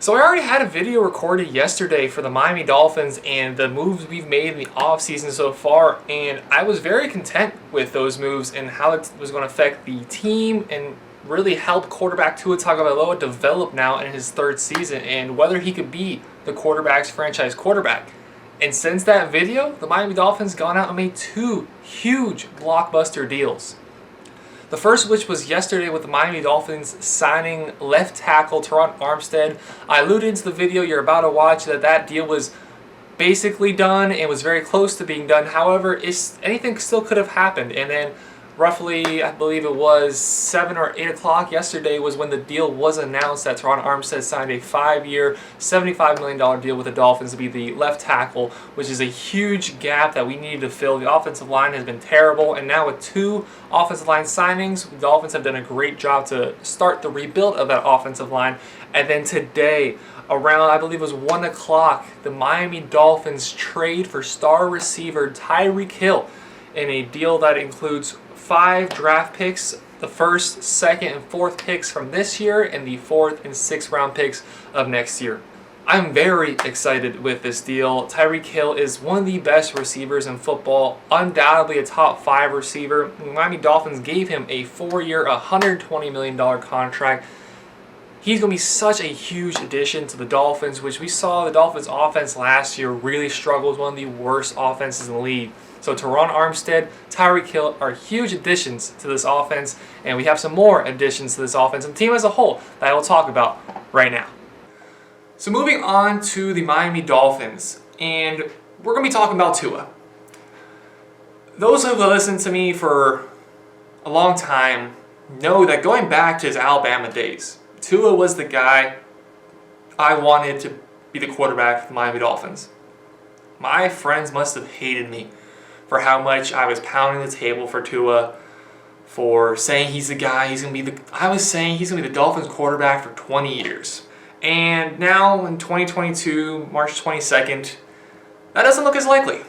So I already had a video recorded yesterday for the Miami Dolphins and the moves we've made in the offseason so far, and I was very content with those moves and how it was going to affect the team and really help quarterback Tua Tagovailoa develop now in his third season and whether he could be the quarterback's franchise quarterback. And since that video, the Miami Dolphins gone out and made two huge blockbuster deals. The first, which was yesterday with the Miami Dolphins signing left tackle Terron Armstead. I alluded to the video you're about to watch that deal was basically done and was very close to being done. However, anything still could have happened. And then roughly, I believe it was 7 or 8 o'clock yesterday was when the deal was announced that Terron Armstead signed a 5-year, $75 million deal with the Dolphins to be the left tackle, which is a huge gap that we needed to fill. The offensive line has been terrible, and now with two offensive line signings, the Dolphins have done a great job to start the rebuild of that offensive line. And then today, around, I believe it was 1 o'clock, the Miami Dolphins trade for star receiver Tyreek Hill in a deal that includes 5 draft picks, the first, second, and fourth picks from this year, and the fourth and sixth round picks of next year. I'm very excited with this deal. Tyreek Hill is one of the best receivers in football, undoubtedly a top 5 receiver. The Miami Dolphins gave him a 4-year, $120 million contract. He's going to be such a huge addition to the Dolphins, which we saw the Dolphins' offense last year really struggle with one of the worst offenses in the league. So Terron Armstead, Tyreek Hill are huge additions to this offense, and we have some more additions to this offense and the team as a whole that I will talk about right now. So moving on to the Miami Dolphins, and we're going to be talking about Tua. Those who have listened to me for a long time know that going back to his Alabama days, Tua was the guy I wanted to be the quarterback for the Miami Dolphins. My friends must have hated me for how much I was pounding the table for Tua, for saying he's the guy, I was saying he's going to be the Dolphins quarterback for 20 years. And now in 2022, March 22nd, that doesn't look as likely.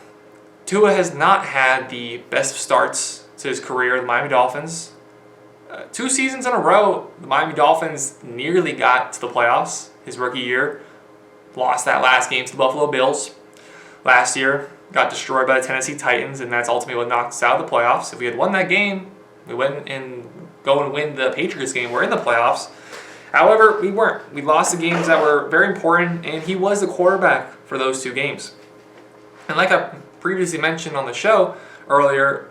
Tua has not had the best starts to his career, the Miami Dolphins. 2 seasons in a row, the Miami Dolphins nearly got to the playoffs his rookie year. Lost that last game to the Buffalo Bills. Last year, got destroyed by the Tennessee Titans, and that's ultimately what knocked us out of the playoffs. If we had won that game, we went and go and win the Patriots game. We're in the playoffs. However, we weren't. We lost the games that were very important, and he was the quarterback for those 2 games. And like I previously mentioned on the show earlier,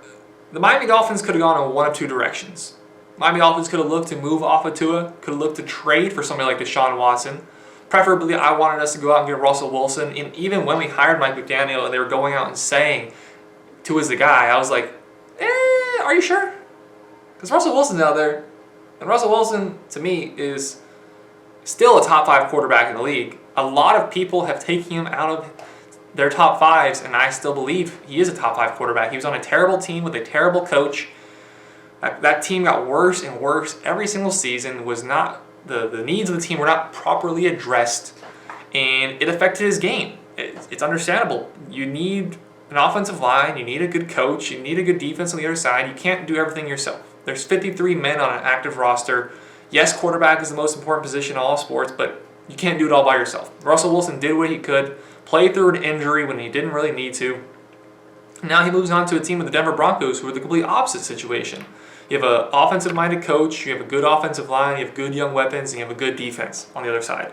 the Miami Dolphins could have gone in one of 2 directions. Miami Dolphins could have looked to move off of Tua, could have looked to trade for somebody like Deshaun Watson. Preferably, I wanted us to go out and get Russell Wilson. And even when we hired Mike McDaniel and they were going out and saying Tua's the guy, I was like, are you sure? Because Russell Wilson's out there. And Russell Wilson, to me, is still a top 5 quarterback in the league. A lot of people have taken him out of their top 5s, and I still believe he is a top 5 quarterback. He was on a terrible team with a terrible coach. That team got worse and worse every single season. The needs of the team were not properly addressed, and it affected his game. It's understandable. You need an offensive line, you need a good coach, you need a good defense on the other side. You can't do everything yourself. There's 53 men on an active roster. Yes, quarterback is the most important position in all sports, but you can't do it all by yourself. Russell Wilson did what he could, played through an injury when he didn't really need to. Now he moves on to a team with the Denver Broncos, who are the complete opposite situation. You have an offensive-minded coach, you have a good offensive line, you have good young weapons, and you have a good defense on the other side.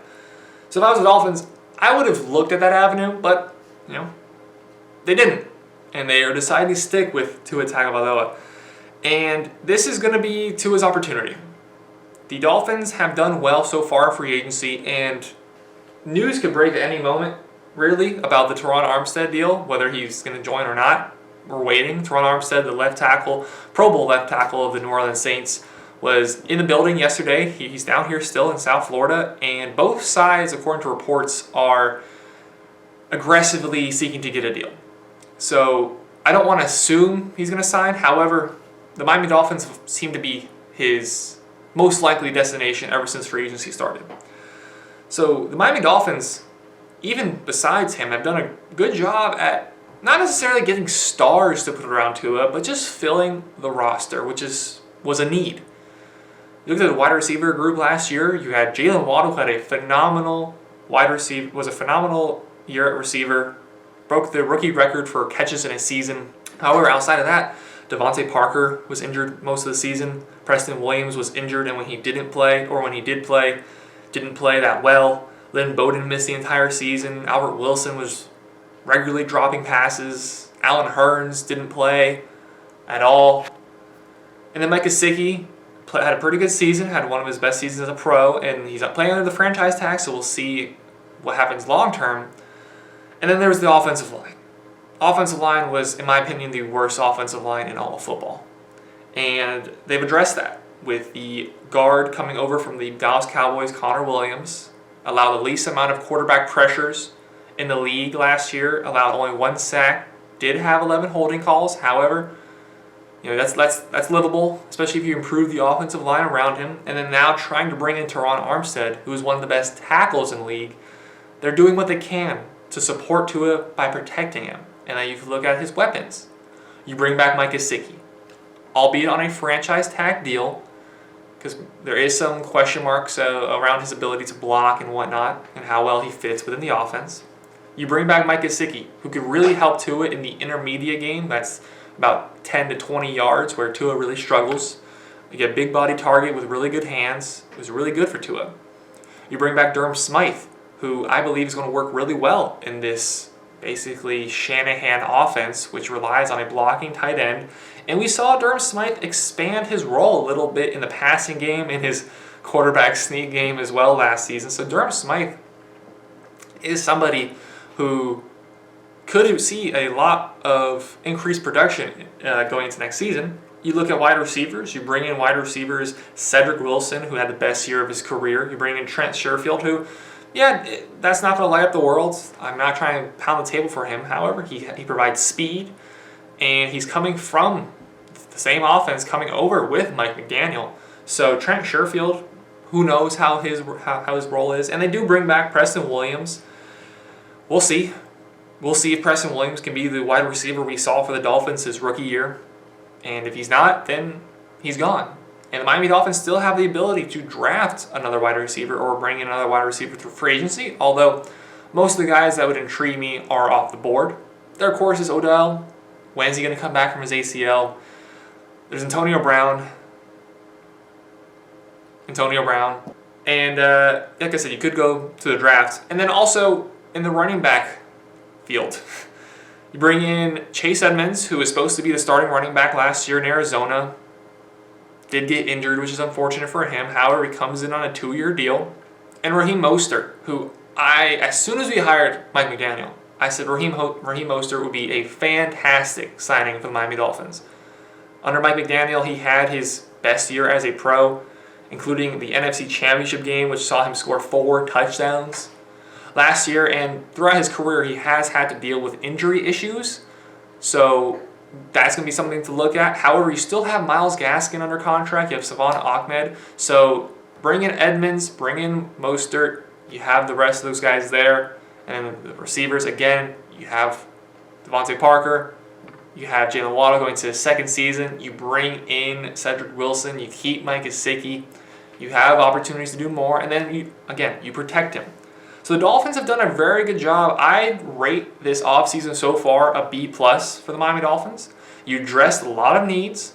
So if I was the Dolphins, I would have looked at that avenue, but, they didn't. And they are deciding to stick with Tua Tagovailoa. And this is going to be Tua's opportunity. The Dolphins have done well so far in free agency, and news could break at any moment, really, about the Terron Armstead deal, whether he's going to join or not. We're waiting. Terron Armstead, the left tackle, Pro Bowl left tackle of the New Orleans Saints, was in the building yesterday. He's down here still in South Florida, and both sides, according to reports, are aggressively seeking to get a deal. So I don't want to assume he's going to sign. However, the Miami Dolphins seem to be his most likely destination ever since free agency started. So the Miami Dolphins, even besides him, have done a good job at not necessarily getting stars to put around Tua, but just filling the roster, which was a need. You look at the wide receiver group last year. You had Jalen Waddle, who had a phenomenal was a phenomenal year at receiver, broke the rookie record for catches in a season. However, outside of that, Devontae Parker was injured most of the season. Preston Williams was injured, and when he did play, didn't play that well. Lynn Bowden missed the entire season. Albert Wilson was regularly dropping passes. Alan Hearns didn't play at all. And then Mike Gesicki had a pretty good season, had one of his best seasons as a pro, and he's playing under the franchise tag, so we'll see what happens long term. And then there was the offensive line. Offensive line was, in my opinion, the worst offensive line in all of football. And they've addressed that with the guard coming over from the Dallas Cowboys, Connor Williams, allowed the least amount of quarterback pressures in the league last year, allowed only 1 sack, did have 11 holding calls. However, that's livable, especially if you improve the offensive line around him. And then now trying to bring in Teron Armstead, who is one of the best tackles in the league. They're doing what they can to support Tua by protecting him. And then you can look at his weapons. You bring back Mike Gesicki, albeit on a franchise tag deal, because there is some question marks around his ability to block and whatnot, and how well he fits within the offense. You bring back Mike Gesicki, who could really help Tua in the intermediate game. That's about 10 to 20 yards, where Tua really struggles. You get a big body target with really good hands. It was really good for Tua. You bring back Durham Smythe, who I believe is going to work really well in this basically Shanahan offense, which relies on a blocking tight end. And we saw Durham Smythe expand his role a little bit in the passing game, in his quarterback sneak game as well last season. So Durham Smythe is somebody who could see a lot of increased production going into next season. You look at wide receivers. You bring in wide receivers Cedric Wilson, who had the best year of his career. You bring in Trent Sherfield, who, that's not going to light up the world. I'm not trying to pound the table for him. However, he provides speed, and he's coming from the same offense coming over with Mike McDaniel. So Trent Sherfield, who knows how his role is. And they do bring back Preston Williams. We'll see. We'll see if Preston Williams can be the wide receiver we saw for the Dolphins his rookie year. And if he's not, then he's gone. And the Miami Dolphins still have the ability to draft another wide receiver or bring in another wide receiver through free agency, although most of the guys that would intrigue me are off the board. There, of course, is Odell. When's he going to come back from his ACL? There's Antonio Brown. And like I said, you could go to the draft. And then also in the running back field, you bring in Chase Edmonds, who was supposed to be the starting running back last year in Arizona. Did get injured, which is unfortunate for him. However, he comes in on a 2-year deal. And Raheem Mostert, who as soon as we hired Mike McDaniel, I said Raheem Mostert would be a fantastic signing for the Miami Dolphins. Under Mike McDaniel, he had his best year as a pro, including the NFC Championship game, which saw him score 4 touchdowns last year. And throughout his career, he has had to deal with injury issues. So that's going to be something to look at. However, you still have Myles Gaskin under contract. You have Savon Ahmed. So bring in Edmonds, bring in Mostert. You have the rest of those guys there. And the receivers, again, you have Devontae Parker. You have Jalen Waddle going to his second season. You bring in Cedric Wilson. You keep Mike Gesicki. You have opportunities to do more. And then, you protect him. So the Dolphins have done a very good job. I rate this offseason so far a B+ for the Miami Dolphins. You addressed a lot of needs.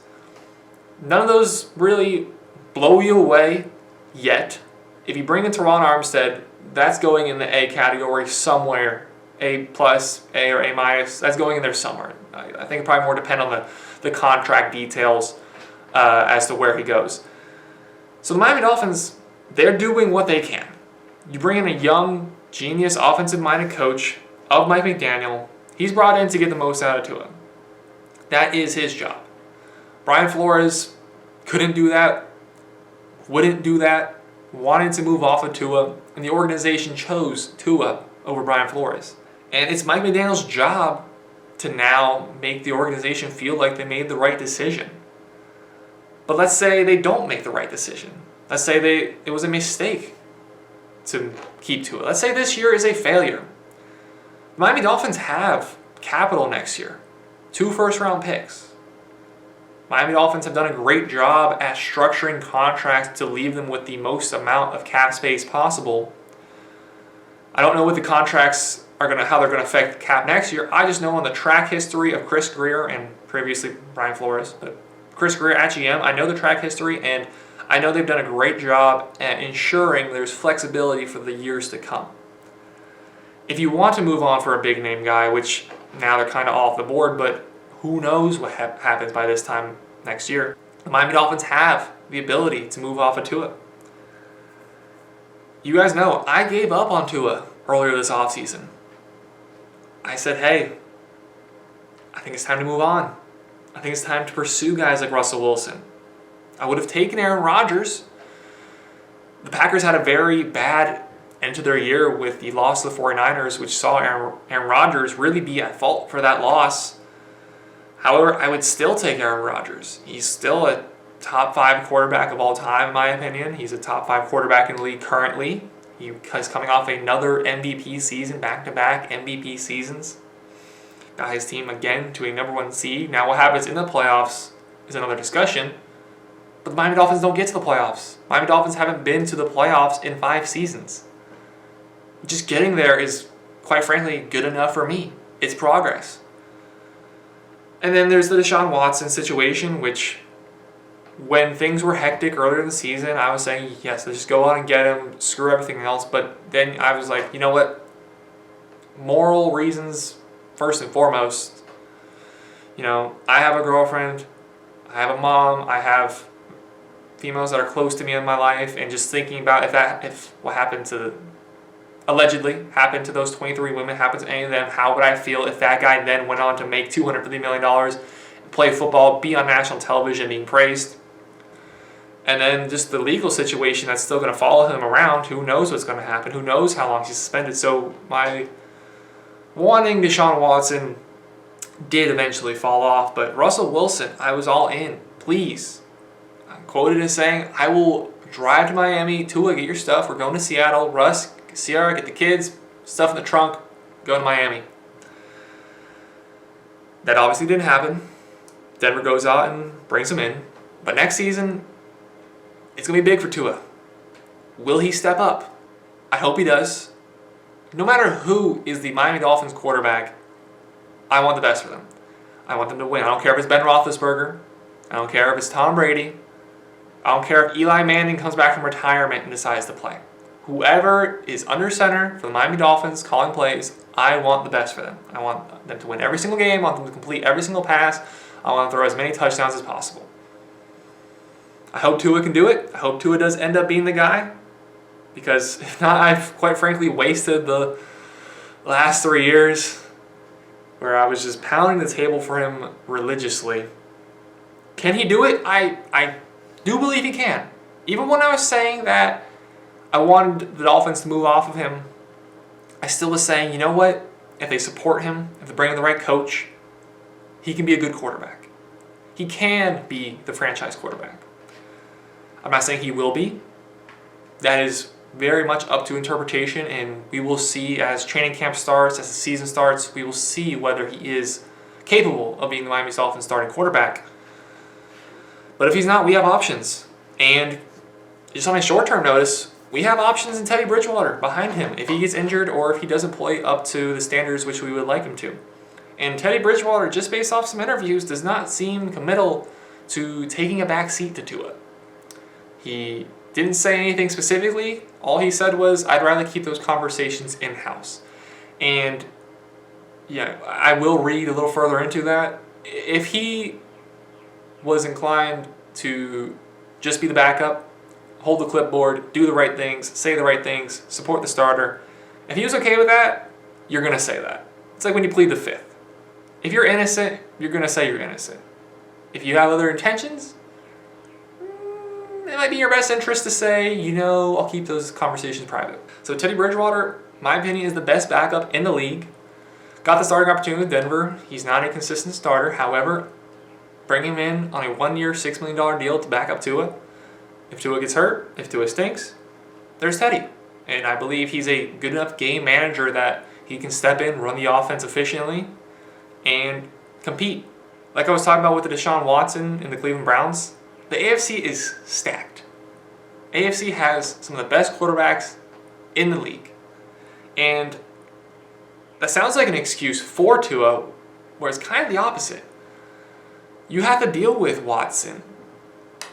None of those really blow you away yet. If you bring in Teron Armstead, that's going in the A category somewhere. A+, A or A-. That's going in there somewhere. I think it probably more depend on the contract details as to where he goes. So the Miami Dolphins, they're doing what they can. You bring in a young, genius, offensive-minded coach of Mike McDaniel. He's brought in to get the most out of Tua. That is his job. Brian Flores couldn't do that, wouldn't do that, wanted to move off of Tua, and the organization chose Tua over Brian Flores. And it's Mike McDaniel's job to now make the organization feel like they made the right decision. But let's say they don't make the right decision. Let's say it was a mistake to keep Tua. Let's say this year is a failure. The Miami Dolphins have capital next year. 2 first-round picks. Miami Dolphins have done a great job at structuring contracts to leave them with the most amount of cap space possible. I don't know what the contracts how they're going to affect the cap next year. I just know on the track history of Chris Greer and previously Brian Flores, but Chris Greer at GM, I know the track history, and I know they've done a great job at ensuring there's flexibility for the years to come. If you want to move on for a big name guy, which now they're kind of off the board, but who knows what happens by this time next year, the Miami Dolphins have the ability to move off of Tua. You guys know, I gave up on Tua earlier this offseason. I said, hey, I think it's time to move on. I think it's time to pursue guys like Russell Wilson. I would have taken Aaron Rodgers. The Packers had a very bad end to their year with the loss to the 49ers, which saw Aaron Rodgers really be at fault for that loss. However, I would still take Aaron Rodgers. He's still a top 5 quarterback of all time, in my opinion. He's a top 5 quarterback in the league currently. He's coming off another MVP season, back-to-back MVP seasons. Got his team again to a number 1 seed. Now what happens in the playoffs is another discussion. But the Miami Dolphins don't get to the playoffs. Miami Dolphins haven't been to the playoffs in 5 seasons. Just getting there is, quite frankly, good enough for me. It's progress. And then there's the Deshaun Watson situation, which when things were hectic earlier in the season, I was saying, yes, let's just go out and get him, screw everything else. But then I was like, you know what? Moral reasons, first and foremost. You know, I have a girlfriend, I have a mom, I have females that are close to me in my life, and just thinking about if what allegedly happened to those 23 women, happened to any of them, how would I feel if that guy then went on to make $250 million, play football, be on national television being praised? And then just the legal situation that's still going to follow him around. Who knows what's going to happen? Who knows how long he's suspended? So my wanting Deshaun Watson did eventually fall off. But Russell Wilson, I was all in. Please. I'm quoted as saying, I will drive to Miami. Tua, get your stuff. We're going to Seattle. Russ, Sierra, get the kids. Stuff in the trunk. Go to Miami. That obviously didn't happen. Denver goes out and brings him in. But next season, it's going to be big for Tua. Will he step up? I hope he does. No matter who is the Miami Dolphins quarterback, I want the best for them. I want them to win. I don't care if it's Ben Roethlisberger. I don't care if it's Tom Brady. I don't care if Eli Manning comes back from retirement and decides to play. Whoever is under center for the Miami Dolphins calling plays, I want the best for them. I want them to win every single game. I want them to complete every single pass. I want to throw as many touchdowns as possible. I hope Tua can do it. I hope Tua does end up being the guy. Because if not, I've quite frankly wasted the last 3 years where I was just pounding the table for him religiously. Can he do it? I do believe he can. Even when I was saying that I wanted the Dolphins to move off of him, I still was saying, you know what? If they support him, if they bring in the right coach, he can be a good quarterback. He can be the franchise quarterback. I'm not saying he will be. That is very much up to interpretation, and we will see as training camp starts, as the season starts, we will see whether he is capable of being the Miami Dolphins starting quarterback. But if he's not, we have options. And just on a short-term notice, we have options in Teddy Bridgewater behind him if he gets injured or if he doesn't play up to the standards which we would like him to. And Teddy Bridgewater, just based off some interviews, does not seem committal to taking a back seat to Tua. He didn't say anything specifically. All he said was, I'd rather keep those conversations in-house. And yeah, I will read a little further into that. If he was inclined to just be the backup, hold the clipboard, do the right things, say the right things, support the starter, if he was okay with that, you're going to say that. It's like when you plead the fifth. If you're innocent, you're going to say you're innocent. If you have other intentions, it might be in your best interest to say, I'll keep those conversations private. So Teddy Bridgewater, my opinion, is the best backup in the league. Got the starting opportunity with Denver. He's not a consistent starter. However, bring him in on a 1-year, $6 million deal to back up Tua. If Tua gets hurt, if Tua stinks, there's Teddy. And I believe he's a good enough game manager that he can step in, run the offense efficiently, and compete like I was talking about with the Deshaun Watson and the Cleveland Browns, the AFC is stacked. AFC has some of the best quarterbacks in the league. And that sounds like an excuse for Tua, where it's kind of the opposite. You have to deal with Watson,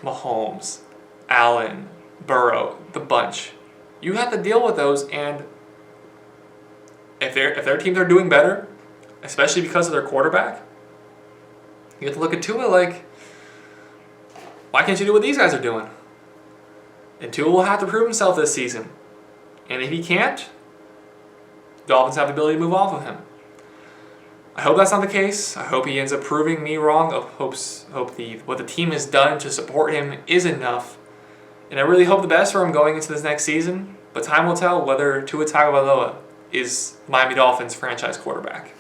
Mahomes, Allen, Burrow, the bunch. You have to deal with those, and if their teams are doing better, especially because of their quarterback, you have to look at Tua like, why can't you do what these guys are doing? And Tua will have to prove himself this season. And if he can't, Dolphins have the ability to move off of him. I hope that's not the case. I hope he ends up proving me wrong. I hope what the team has done to support him is enough. And I really hope the best for him going into this next season. But time will tell whether Tua Tagovailoa is Miami Dolphins franchise quarterback.